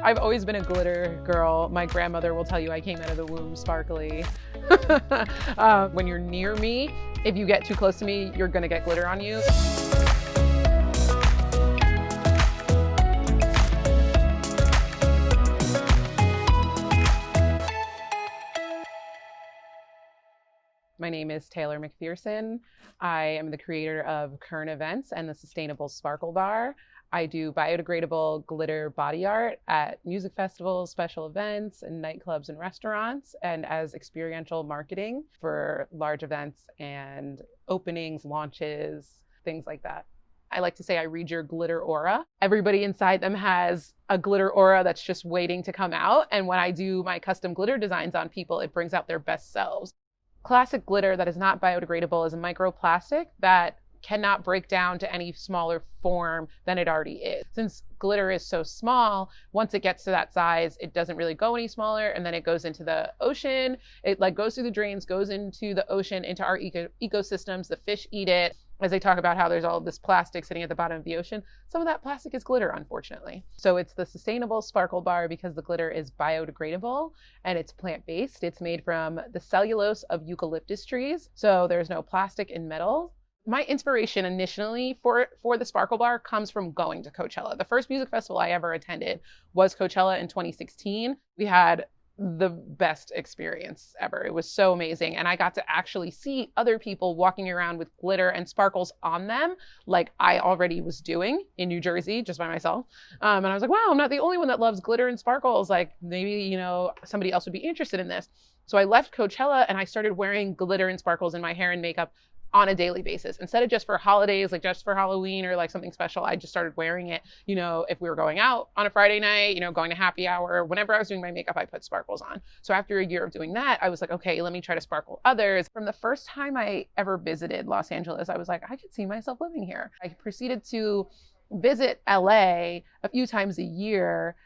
I've always been a glitter girl. My grandmother will tell you I came out of the womb sparkly. When you're near me, if you get too close to me, you're gonna get glitter on you. My name is Taylor McPherson. I am the creator of Current Events and the Sustainable Sparkle Bar. I do biodegradable glitter body art at music festivals, special events, and nightclubs and restaurants, and as experiential marketing for large events and openings, launches, things like that. I like to say I read your glitter aura. Everybody inside them has a glitter aura that's just waiting to come out. And when I do my custom glitter designs on people, it brings out their best selves. Classic glitter that is not biodegradable is a microplastic that cannot break down to any smaller form than it already is. Since glitter is so small, once it gets to that size, it doesn't really go any smaller, and then it goes into the ocean. It goes through the drains, goes into the ocean, into our ecosystems. The fish eat it. As they talk about how there's all this plastic sitting at the bottom of the ocean, some of that plastic is glitter, unfortunately. So it's the Sustainable Sparkle Bar because the glitter is biodegradable and it's plant-based. It's made from the cellulose of eucalyptus trees, so there's no plastic and metal. My inspiration initially for the Sparkle Bar comes from going to Coachella. The first music festival I ever attended was Coachella in 2016. We had the best experience ever. It was so amazing. And I got to actually see other people walking around with glitter and sparkles on them, like I already was doing in New Jersey, just by myself. And I was like, wow, I'm not the only one that loves glitter and sparkles. Like maybe, somebody else would be interested in this. So I left Coachella and I started wearing glitter and sparkles in my hair and makeup on a daily basis. Instead of just for holidays, like just for Halloween or like something special, I just started wearing it, if we were going out on a Friday night, going to happy hour, whenever I was doing my makeup, I put sparkles on. So after a year of doing that, I was like, okay, let me try to sparkle others. From the first time I ever visited Los Angeles, I was like, I could see myself living here. I proceeded to visit LA a few times a year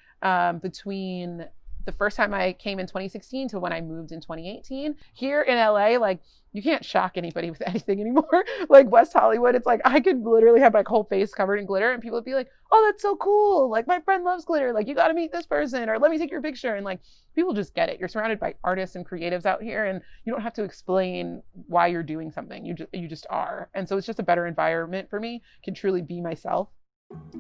between the first time I came in 2016 to when I moved in 2018. Here in LA, you can't shock anybody with anything anymore. Like West Hollywood, it's like I could literally have my whole face covered in glitter and people would be like, oh, that's so cool. Like my friend loves glitter. Like you got to meet this person or let me take your picture. And people just get it. You're surrounded by artists and creatives out here and you don't have to explain why you're doing something. You just are. And so it's just a better environment for me, can truly be myself.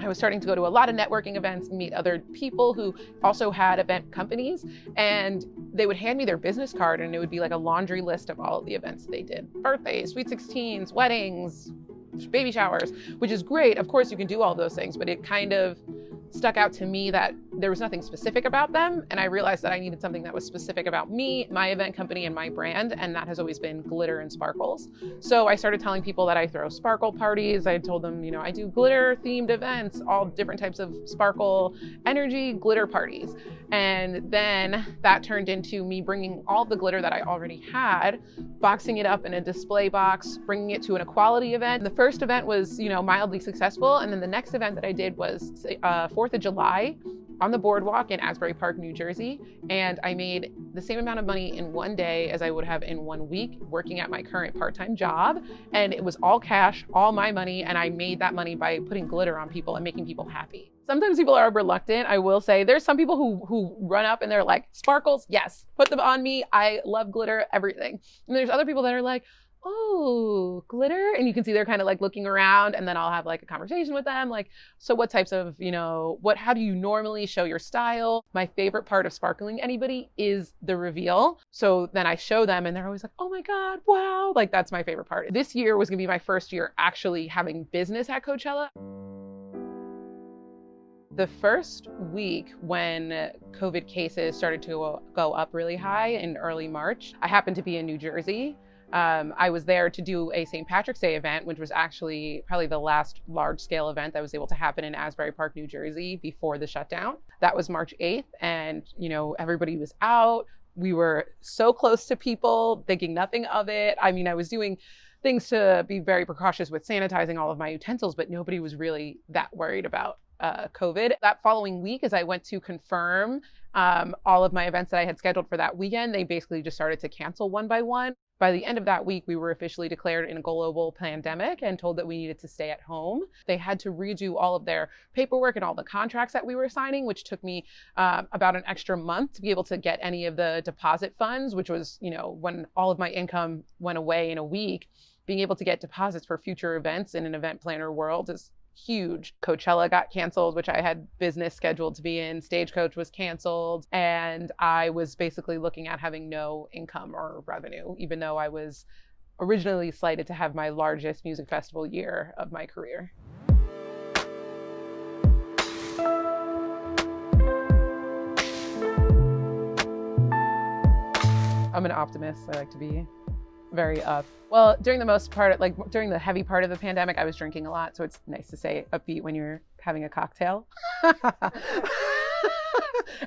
I was starting to go to a lot of networking events, meet other people who also had event companies, and they would hand me their business card and it would be like a laundry list of all of the events they did. Birthdays, sweet 16s, weddings, baby showers, which is great. Of course you can do all those things, but it kind of stuck out to me that there was nothing specific about them. And I realized that I needed something that was specific about me, my event company, and my brand. And that has always been glitter and sparkles. So I started telling people that I throw sparkle parties. I told them, I do glitter themed events, all different types of sparkle energy glitter parties. And then that turned into me bringing all the glitter that I already had, boxing it up in a display box, bringing it to an equality event. The first event was, mildly successful. And then the next event that I did was 4th of July on the boardwalk in Asbury Park, New Jersey. And I made the same amount of money in one day as I would have in 1 week working at my current part-time job. And it was all cash, all my money. And I made that money by putting glitter on people and making people happy. Sometimes people are reluctant. I will say there's some people who run up and they're like, sparkles, yes, put them on me. I love glitter, everything. And there's other people that are like, oh, glitter. And you can see they're kind of looking around, and then I'll have a conversation with them. So what types of, how do you normally show your style? My favorite part of sparkling anybody is the reveal. So then I show them and they're always like, oh my God, wow. That's my favorite part. This year was gonna be my first year actually having business at Coachella. The first week when COVID cases started to go up really high in early March, I happened to be in New Jersey. I was there to do a St. Patrick's Day event, which was actually probably the last large-scale event that was able to happen in Asbury Park, New Jersey before the shutdown. That was March 8th, and everybody was out. We were so close to people, thinking nothing of it. I was doing things to be very precautious with sanitizing all of my utensils, but nobody was really that worried about COVID. That following week, as I went to confirm all of my events that I had scheduled for that weekend, they basically just started to cancel one by one. By the end of that week, we were officially declared in a global pandemic and told that we needed to stay at home. They had to redo all of their paperwork and all the contracts that we were signing, which took me about an extra month to be able to get any of the deposit funds, which was, when all of my income went away in a week, being able to get deposits for future events in an event planner world is huge. Coachella got canceled, which I had business scheduled to be in. Stagecoach was canceled. And I was basically looking at having no income or revenue, even though I was originally slated to have my largest music festival year of my career. I'm an optimist. I like to be very up. Well, during the most part, during the heavy part of the pandemic, I was drinking a lot. So it's nice to say upbeat when you're having a cocktail.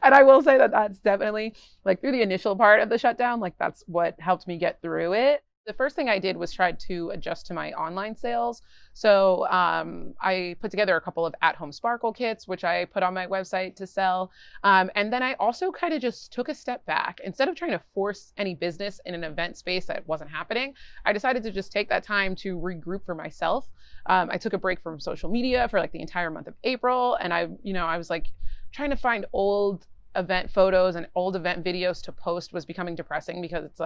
And I will say that that's definitely through the initial part of the shutdown, that's what helped me get through it. The first thing I did was try to adjust to my online sales. So I put together a couple of at-home sparkle kits, which I put on my website to sell. And then I also kind of just took a step back. Instead of trying to force any business in an event space that wasn't happening, I decided to just take that time to regroup for myself. I took a break from social media for the entire month of April. And I was trying to find old event photos and old event videos to post was becoming depressing, because it's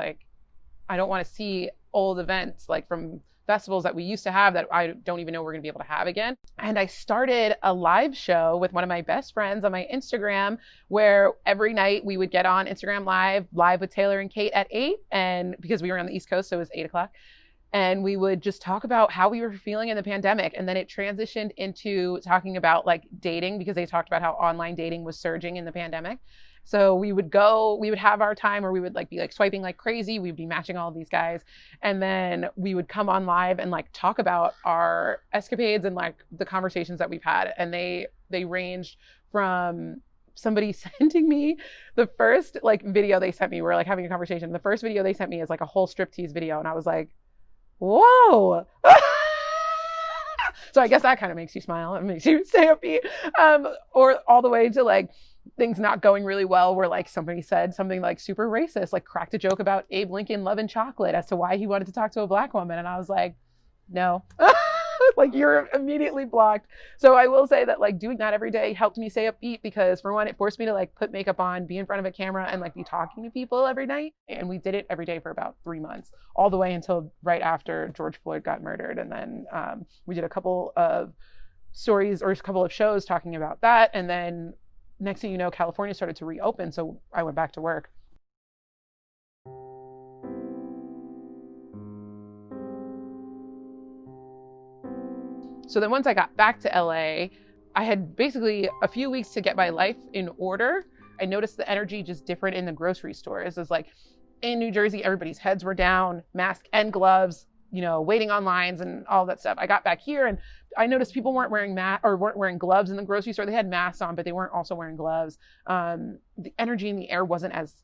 I don't want to see old events from festivals that we used to have that I don't even know we're going to be able to have again. And I started a live show with one of my best friends on my Instagram, where every night we would get on Instagram live with Taylor and Kate at 8. And because we were on the East Coast, so it was 8 o'clock. And we would just talk about how we were feeling in the pandemic. And then it transitioned into talking about dating, because they talked about how online dating was surging in the pandemic. So we would have our time where we would be swiping like crazy. We'd be matching all of these guys. And then we would come on live and talk about our escapades and the conversations that we've had. And they ranged from somebody sending me the first video they sent me. We're having a conversation. The first video they sent me is a whole striptease video. And I was like, whoa. So I guess that kind of makes you smile and makes you stay upbeat. Or all the way to things not going really well, where somebody said something super racist, cracked a joke about Abe Lincoln loving chocolate as to why he wanted to talk to a Black woman. And I was like, no. You're immediately blocked. So I will say that doing that every day helped me stay upbeat, because for one, it forced me to put makeup on, be in front of a camera, and be talking to people every night. And we did it every day for about 3 months, all the way until right after George Floyd got murdered. And then we did a couple of stories or a couple of shows talking about that. And then next thing you know, California started to reopen. So I went back to work. So then once I got back to LA, I had basically a few weeks to get my life in order. I noticed the energy just different in the grocery stores. It was in New Jersey, everybody's heads were down, mask and gloves, waiting on lines and all that stuff. I got back here and I noticed people weren't wearing gloves in the grocery store. They had masks on, but they weren't also wearing gloves. The energy in the air wasn't as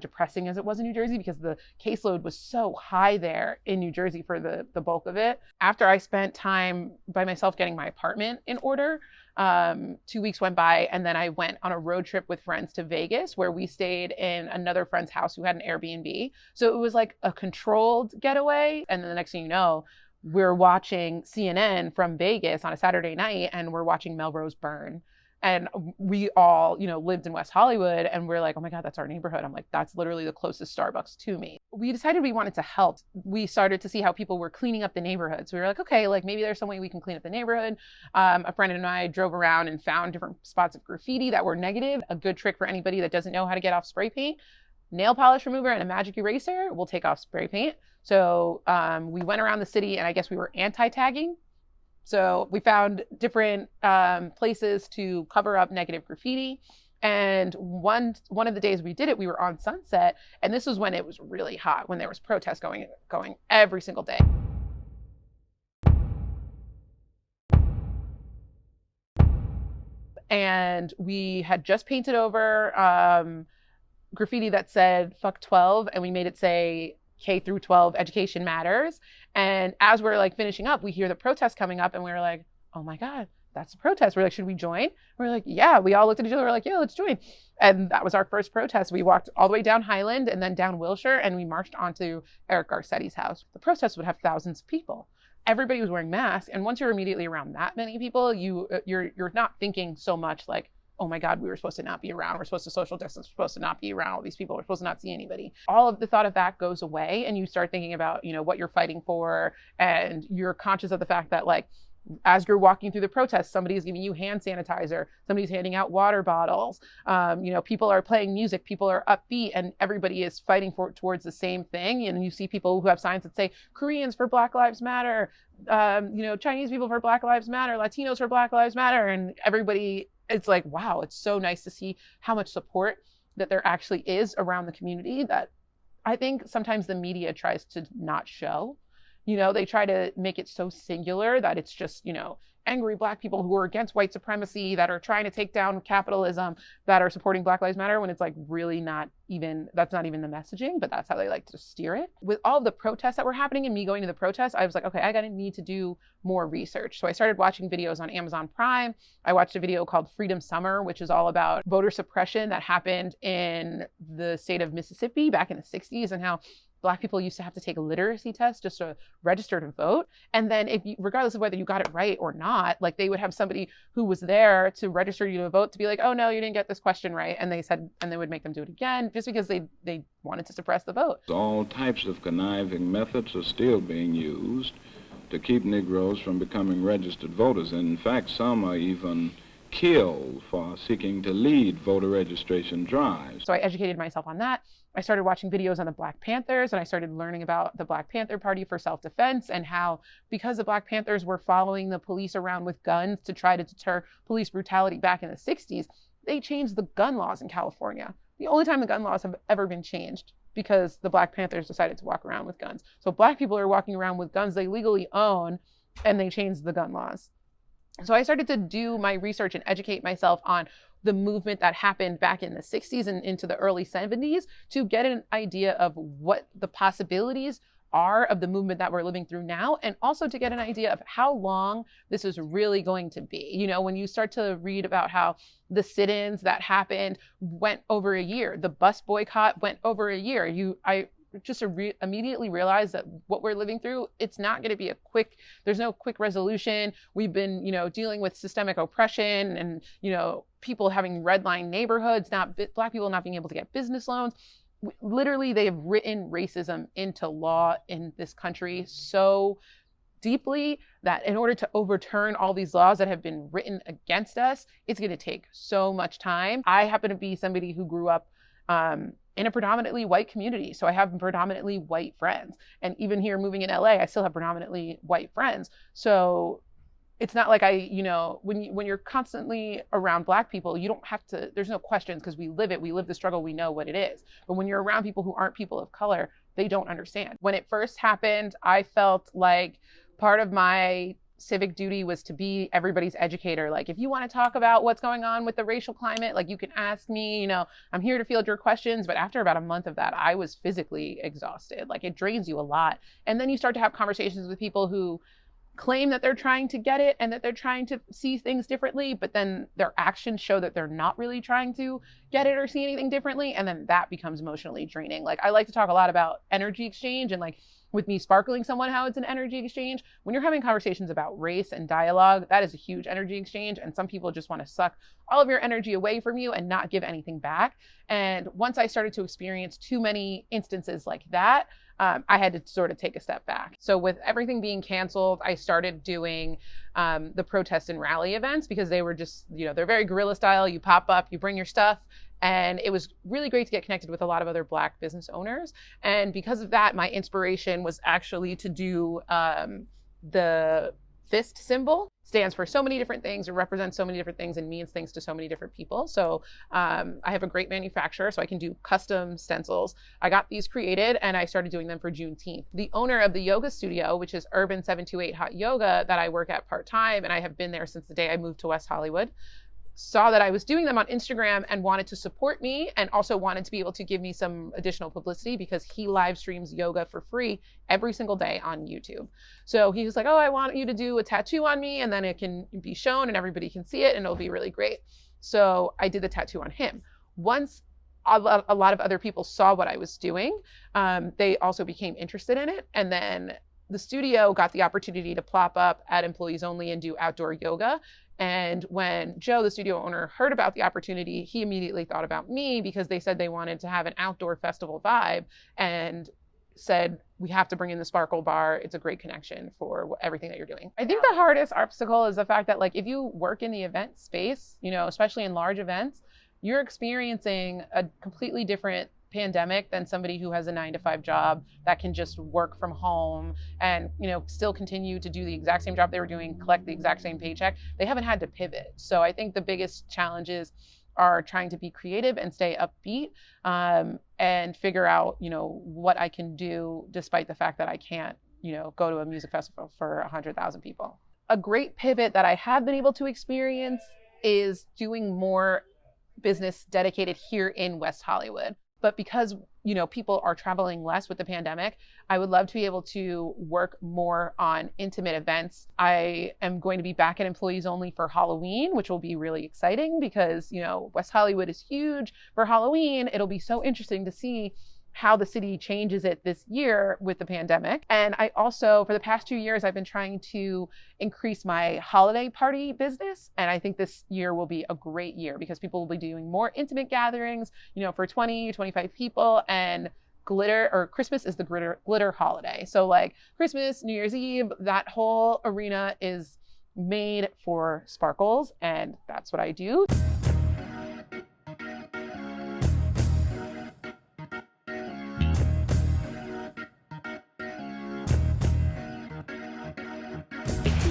depressing as it was in New Jersey, because the caseload was so high there in New Jersey for the bulk of it. After I spent time by myself getting my apartment in order, 2 weeks went by, and then I went on a road trip with friends to Vegas, where we stayed in another friend's house who had an Airbnb. So it was a controlled getaway. And then the next thing you know, we're watching CNN from Vegas on a Saturday night, and we're watching Melrose burn. And we all, lived in West Hollywood, and we're like, oh my God, that's our neighborhood. I'm like, that's literally the closest Starbucks to me. We decided we wanted to help. We started to see how people were cleaning up the neighborhood. So we were like, okay, maybe there's some way we can clean up the neighborhood. A friend and I drove around and found different spots of graffiti that were negative. A good trick for anybody that doesn't know how to get off spray paint: nail polish remover and a magic eraser will take off spray paint. So we went around the city, and I guess we were anti-tagging. So we found different places to cover up negative graffiti. And one of the days we did it, we were on Sunset. And this was when it was really hot, when there was protests going every single day. And we had just painted over graffiti that said "fuck 12," and we made it say K through 12 education matters. And as we're finishing up, we hear the protest coming up, and we were like, oh my God, that's a protest. We're like, should we join? We're like, yeah. We all looked at each other. We're like, yeah, let's join. And that was our first protest. We walked all the way down Highland and then down Wilshire, and we marched onto Eric Garcetti's house. The protest would have thousands of people. Everybody was wearing masks. And once you're immediately around that many people, you're not thinking so much like, oh my God, we were supposed to not be around. We're supposed to social distance. We're supposed to not be around all these people. We're supposed to not see anybody. All of the thought of that goes away, and you start thinking about, what you're fighting for, and you're conscious of the fact that, like, as you're walking through the protest, somebody is giving you hand sanitizer, somebody's handing out water bottles, people are playing music, people are upbeat, and everybody is fighting towards the same thing. And you see people who have signs that say Koreans for Black Lives Matter, Chinese people for Black Lives Matter, Latinos for Black Lives Matter, and everybody, it's like, wow, it's so nice to see how much support that there actually is around the community that I think sometimes the media tries to not show. They try to make it so singular that it's just, angry Black people who are against white supremacy, that are trying to take down capitalism, that are supporting Black Lives Matter, when it's like really that's not even the messaging, but that's how they like to steer it. With all of the protests that were happening and me going to the protests, I was like, okay, I need to do more research. So I started watching videos on Amazon Prime. I watched a video called Freedom Summer, which is all about voter suppression that happened in the state of Mississippi back in the 60s, and how Black people used to have to take a literacy test just to register to vote. And then regardless of whether you got it right or not, like, they would have somebody who was there to register you to vote to be like, oh no, you didn't get this question right. And they would make them do it again just because they wanted to suppress the vote. All types of conniving methods are still being used to keep Negroes from becoming registered voters. And in fact, some are even killed for seeking to lead voter registration drives. So I educated myself on that. I started watching videos on the Black Panthers, and I started learning about the Black Panther Party for self-defense, and how, because the Black Panthers were following the police around with guns to try to deter police brutality back in the 60s, they changed the gun laws in California. The only time the gun laws have ever been changed, because the Black Panthers decided to walk around with guns. So Black people are walking around with guns they legally own, and they changed the gun laws. So I started to do my research and educate myself on the movement that happened back in the 60s and into the early 70s to get an idea of what the possibilities are of the movement that we're living through now, and also to get an idea of how long this is really going to be. When you start to read about how the sit-ins that happened went over a year, the bus boycott went over a year, I just immediately realized that what we're living through, it's not going to be there's no quick resolution. We've been, dealing with systemic oppression and, people having redline neighborhoods, Black people not being able to get business loans. Literally, they have written racism into law in this country so deeply that in order to overturn all these laws that have been written against us, it's going to take so much time. I happen to be somebody who grew up in a predominantly white community. So I have predominantly white friends. And even here moving in LA, I still have predominantly white friends. So it's not like when you're constantly around Black people, you don't have to, there's no questions because we live it. We live the struggle. We know what it is. But when you're around people who aren't people of color, they don't understand. When it first happened, I felt like part of my civic duty was to be everybody's educator. Like, if you want to talk about what's going on with the racial climate, like, you can ask me, I'm here to field your questions. But after about a month of that, I was physically exhausted. Like, it drains you a lot. And then you start to have conversations with people who claim that they're trying to get it and that they're trying to see things differently, but then their actions show that they're not really trying to get it or see anything differently. And then that becomes emotionally draining. Like, I like to talk a lot about energy exchange, and like, with me sparkling someone, how it's an energy exchange. When you're having conversations about race and dialogue, that is a huge energy exchange. And some people just want to suck all of your energy away from you and not give anything back. And once I started to experience too many instances like that, I had to sort of take a step back. So with everything being canceled, I started doing the protest and rally events, because they were just, they're very guerrilla style. You pop up, you bring your stuff. And it was really great to get connected with a lot of other Black business owners. And because of that, my inspiration was actually to do the fist symbol. Stands for so many different things, it represents so many different things, and means things to so many different people. So I have a great manufacturer, so I can do custom stencils. I got these created and I started doing them for Juneteenth. The owner of the yoga studio, which is Urban 728 Hot Yoga, that I work at part-time, and I have been there since the day I moved to West Hollywood, saw that I was doing them on Instagram and wanted to support me, and also wanted to be able to give me some additional publicity because he live streams yoga for free every single day on YouTube. So he was like, oh, I want you to do a tattoo on me, and then it can be shown and everybody can see it and it'll be really great. So I did the tattoo on him. Once a lot of other people saw what I was doing, they also became interested in it. And then the studio got the opportunity to plop up at Employees Only and do outdoor yoga. And when Joe, the studio owner, heard about the opportunity, he immediately thought about me because they said they wanted to have an outdoor festival vibe and said, we have to bring in the Sparkle Bar. It's a great connection for everything that you're doing. I think the hardest obstacle is the fact that, like, if you work in the event space, you know, especially in large events, you're experiencing a completely different pandemic than somebody who has a 9-to-5 job that can just work from home and, you know, still continue to do the exact same job they were doing, collect the exact same paycheck. They haven't had to pivot. So I think the biggest challenges are trying to be creative and stay upbeat, and figure out, you know, what I can do despite the fact that I can't, you know, go to a music festival for 100,000 people. A great pivot that I have been able to experience is doing more business dedicated here in West Hollywood. But because, you know, people are traveling less with the pandemic, I would love to be able to work more on intimate events. I am going to be back at Employees Only for Halloween, which will be really exciting because, you know, West Hollywood is huge for Halloween. It'll be so interesting to see how the city changes it this year with the pandemic. And I also, for the past 2 years, I've been trying to increase my holiday party business. And I think this year will be a great year because people will be doing more intimate gatherings, you know, for 20, 25 people. And glitter, or Christmas is the glitter holiday. So like Christmas, New Year's Eve, that whole arena is made for sparkles. And that's what I do.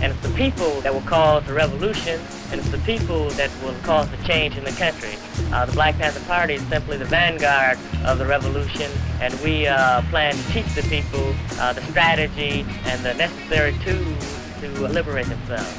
And it's the people that will cause the revolution, and it's the people that will cause the change in the country. The Black Panther Party is simply the vanguard of the revolution, and we plan to teach the people the strategy and the necessary tools to liberate themselves.